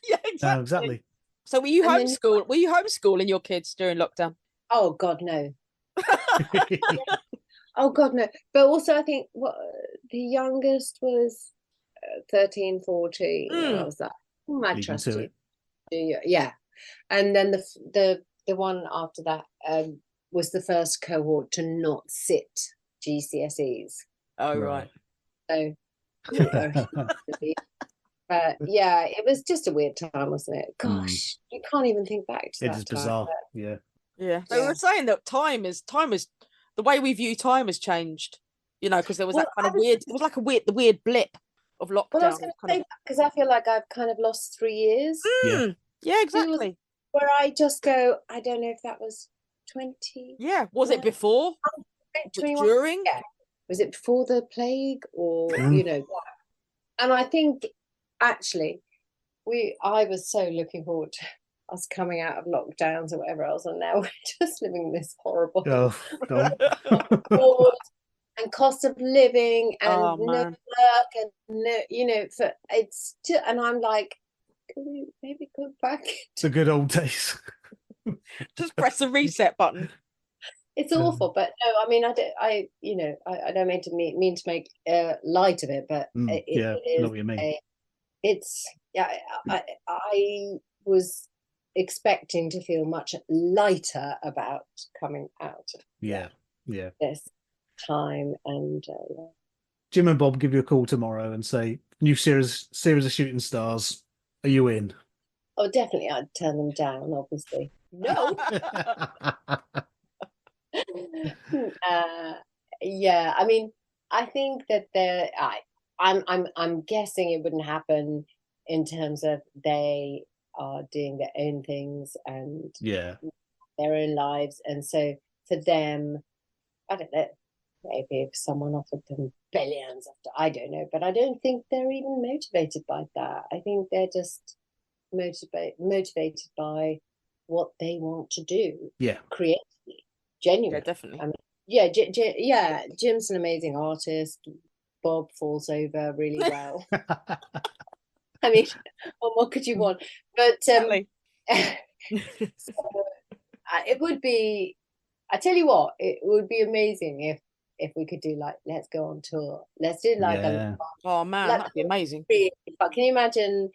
Yeah, exactly. Exactly. So were you homeschooling your kids during lockdown? Oh God, no. Oh God, no. But also I think the youngest was 13, 14. I was like, I trust you. Yeah. And then the one after that was the first cohort to not sit GCSEs. Oh, right. So, yeah, it was just a weird time, wasn't it? Gosh, you can't even think back to that time. It is bizarre. Yeah. They were saying that time is the way we view time has changed. You know, because there was that kind of weird. It was like the weird blip of lockdown. Well, I was going to say that because I feel like I've kind of lost 3 years. Yeah, exactly. Where I just go, I don't know if that was 20. Yeah, was it before? 21? During? Yeah. Was it before the plague or you know? And I think actually, I was so looking forward to us coming out of lockdowns or whatever else, and now we're just living this horrible and cost of living and no work and no, you know, it's just, and I'm like, can we maybe go back to good old days? Just press the reset button. It's awful, but no, I mean, I don't mean to make light of it, but it is. I know what you mean. I was expecting to feel much lighter about coming out of this time, and Jim and Bob give you a call tomorrow and say, new series of Shooting Stars, are you in? Oh, definitely. I'd turn them down, obviously. No. Yeah, I mean, I think that I'm guessing it wouldn't happen in terms of they are doing their own things and their own lives, and so for them, I don't know, maybe if someone offered them billions after, I don't know, but I don't think they're even motivated by that. I think they're just motivated by what they want to do. Yeah, creatively, genuinely. Yeah, definitely. I mean, Jim's an amazing artist. Bob falls over really well. I mean, what could you want? But so, it would be. I tell you what, it would be amazing if we could do, like, let's go on tour. Let's do like oh man, that'd be amazing. But can you imagine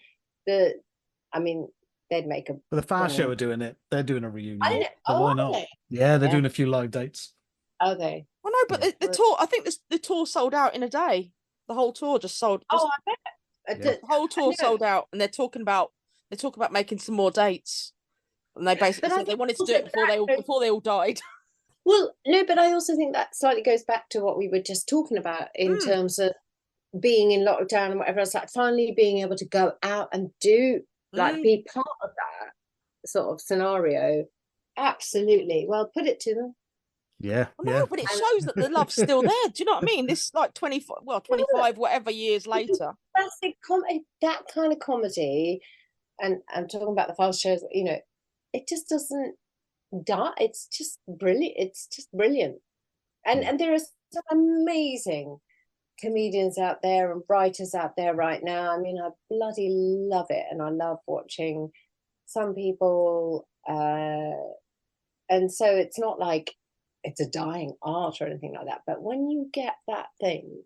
I mean, they'd make the Far Show are doing it. They're doing a reunion. I don't know. So why not? Yeah, they're doing a few live dates. Are they? Well, no, but the tour. I think the tour sold out in a day. The whole tour just sold. I bet. The whole tour sold out, and they're talking about making some more dates. And they basically said they wanted to do it before they all died. Well, no, but I also think that slightly goes back to what we were just talking about in terms of being in lockdown and whatever else, like finally being able to go out and do, like, be part of that sort of scenario. Absolutely. Well, put it to them. Yeah. Well, no, but it shows that the love's still there. Do you know what I mean? This, like, 25 whatever years later. That's that kind of comedy, and I'm talking about the fast shows, you know, it just doesn't die. It's just brilliant. It's just brilliant. And there are some amazing comedians out there and writers out there right now. I mean, I bloody love it, and I love watching some people. And so it's not like it's a dying art or anything like that. But when you get that thing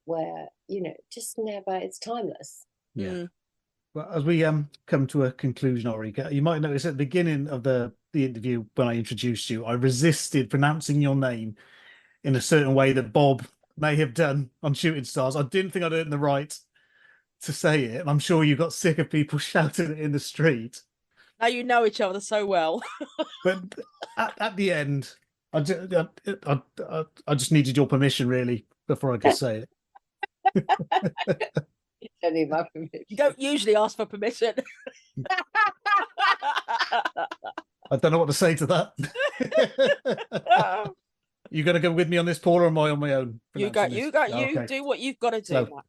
where, you know, just never, it's timeless. Yeah. Well, as we come to a conclusion, Ulrika, you might notice at the beginning of the interview when I introduced you, I resisted pronouncing your name in a certain way that Bob may have done on Shooting Stars. I didn't think I'd earned the right to say it. And I'm sure you got sick of people shouting it in the street. Now you know each other so well. But at the end, I just needed your permission, really, before I could say it. You don't need my permission. You don't usually ask for permission. I don't know what to say to that. You going to go with me on this, Paul, or am I on my own? You do what you've got to do. So,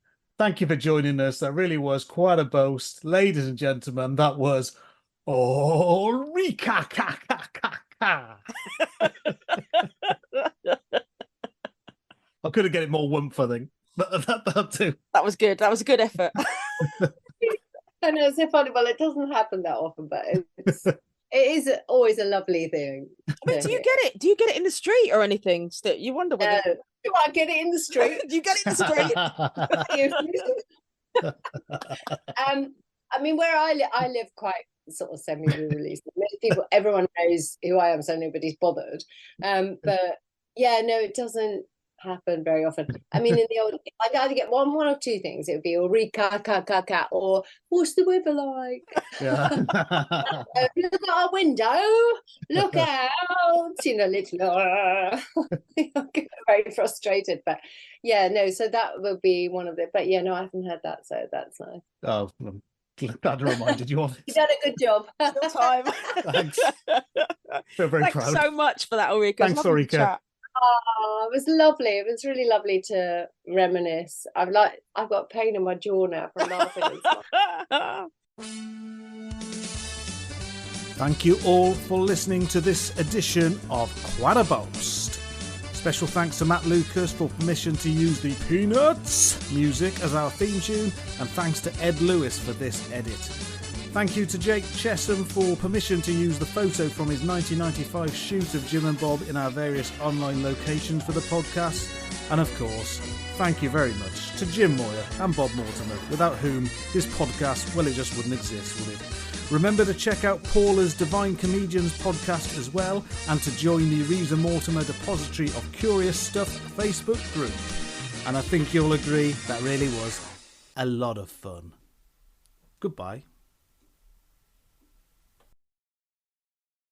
Thank you for joining us. That really was quite a boast. Ladies and gentlemen, that was ULRIKA-KA-KA. I couldn't get it more woomph, I think. But that too. That was good. That was a good effort. I know, it's so funny. Well, it doesn't happen that often, but it is always a lovely thing. I mean, do you get it? Do you get it in the street or anything? You wonder whether... No. Do I get it in the street? Do you get it in the street? I mean, where I live quite sort of semi-rurally. Most people, everyone knows who I am, so nobody's bothered. But yeah, no, it doesn't happen very often. I mean, in the old, I'd either get one or two things. It would be ULRIKA-KA-KA or what's the weather like? Yeah. Look at our window. Look out. You know, little. Get very frustrated, but yeah, no. So that would be one of it. But yeah, no, I haven't had that, so that's nice. Oh, I'm glad I reminded you of it. You've done a good job. Your time. Thanks. Feel very Thanks proud. so much for that, Ulrika. Thanks, Ulrika. Oh, it was lovely. It was really lovely to reminisce. I've got pain in my jaw now from laughing. Thank you all for listening to this edition of Quite a Boast. Special thanks to Matt Lucas for permission to use the Peanuts music as our theme tune, and thanks to Ed Lewis for this edit. Thank you to Jake Chesham for permission to use the photo from his 1995 shoot of Jim and Bob in our various online locations for the podcast. And of course, thank you very much to Jim Moyer and Bob Mortimer, without whom this podcast, well, it just wouldn't exist, would it? Remember to check out Paula's Divine Comedians podcast as well, and to join the Reeves Mortimer Depository of Curious Stuff Facebook group. And I think you'll agree that really was a lot of fun. Goodbye.